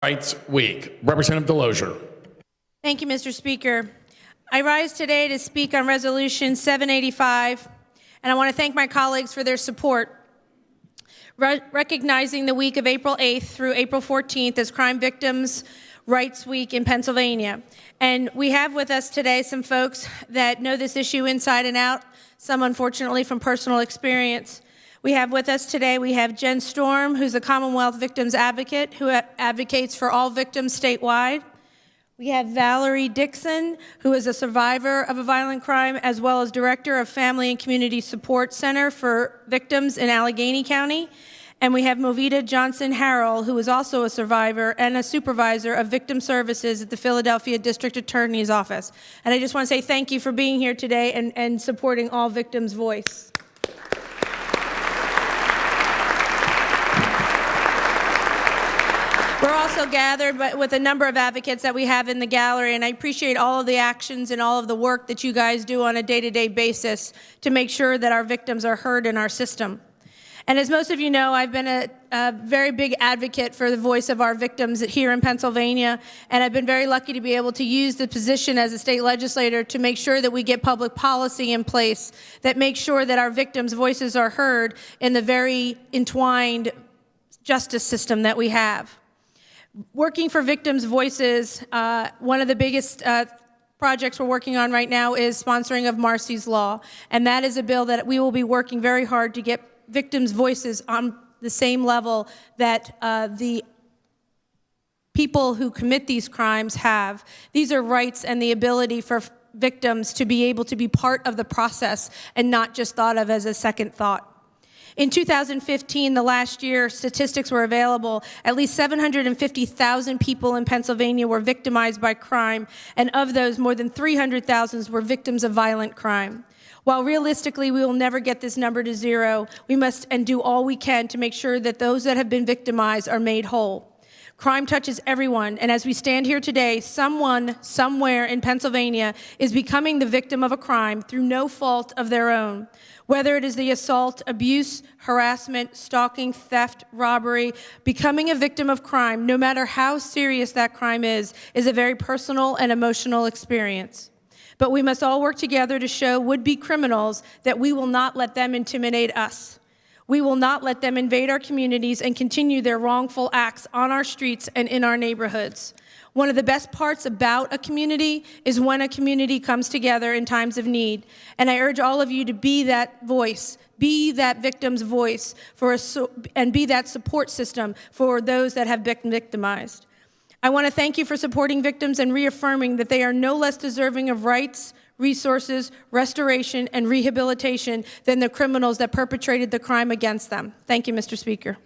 Rights Week. Representative Delozier. Thank you, Mr. Speaker. I rise today to speak on Resolution 785, and I want to thank my colleagues for their support. Recognizing the week of April 8th through April 14th as Crime Victims' Rights Week in Pennsylvania. And we have with us today some folks that know this issue inside and out, some unfortunately from personal experience. We have with us today, we have Jen Storm, who's a Commonwealth Victims Advocate who advocates for all victims statewide. We have Valerie Dixon, who is a survivor of a violent crime, as well as Director of Family and Community Support Center for Victims in Allegheny County. And we have Movita Johnson-Harrell, who is also a survivor and a supervisor of victim services at the Philadelphia District Attorney's Office. And I just want to say thank you for being here today and supporting all victims' voice. We're also gathered with a number of advocates that we have in the gallery, and I appreciate all of the actions and all of the work that you guys do on a day-to-day basis to make sure that our victims are heard in our system. And as most of you know, I've been a very big advocate for the voice of our victims here in Pennsylvania, and I've been very lucky to be able to use the position as a state legislator to make sure that we get public policy in place that makes sure that our victims' voices are heard in the very entwined justice system that we have. Working for victims' voices, one of the biggest projects we're working on right now is sponsoring of Marsy's Law, and that is a bill that we will be working very hard to get victims' voices on the same level that the people who commit these crimes have. These are rights and the ability for victims to be able to be part of the process and not just thought of as a second thought. In 2015, the last year, statistics were available. At least 750,000 people in Pennsylvania were victimized by crime, and of those, more than 300,000 were victims of violent crime. While realistically we will never get this number to zero, we must and do all we can to make sure that those that have been victimized are made whole. Crime touches everyone, and as we stand here today, someone, somewhere in Pennsylvania is becoming the victim of a crime through no fault of their own. Whether it is the assault, abuse, harassment, stalking, theft, robbery, becoming a victim of crime, no matter how serious that crime is a very personal and emotional experience. But we must all work together to show would-be criminals that we will not let them intimidate us. We will not let them invade our communities and continue their wrongful acts on our streets and in our neighborhoods. One of the best parts about a community is when a community comes together in times of need. And I urge all of you to be that voice, be that victim's voice, and be that support system for those that have been victimized. I want to thank you for supporting victims and reaffirming that they are no less deserving of rights, resources, restoration, and rehabilitation than the criminals that perpetrated the crime against them. Thank you, Mr. Speaker.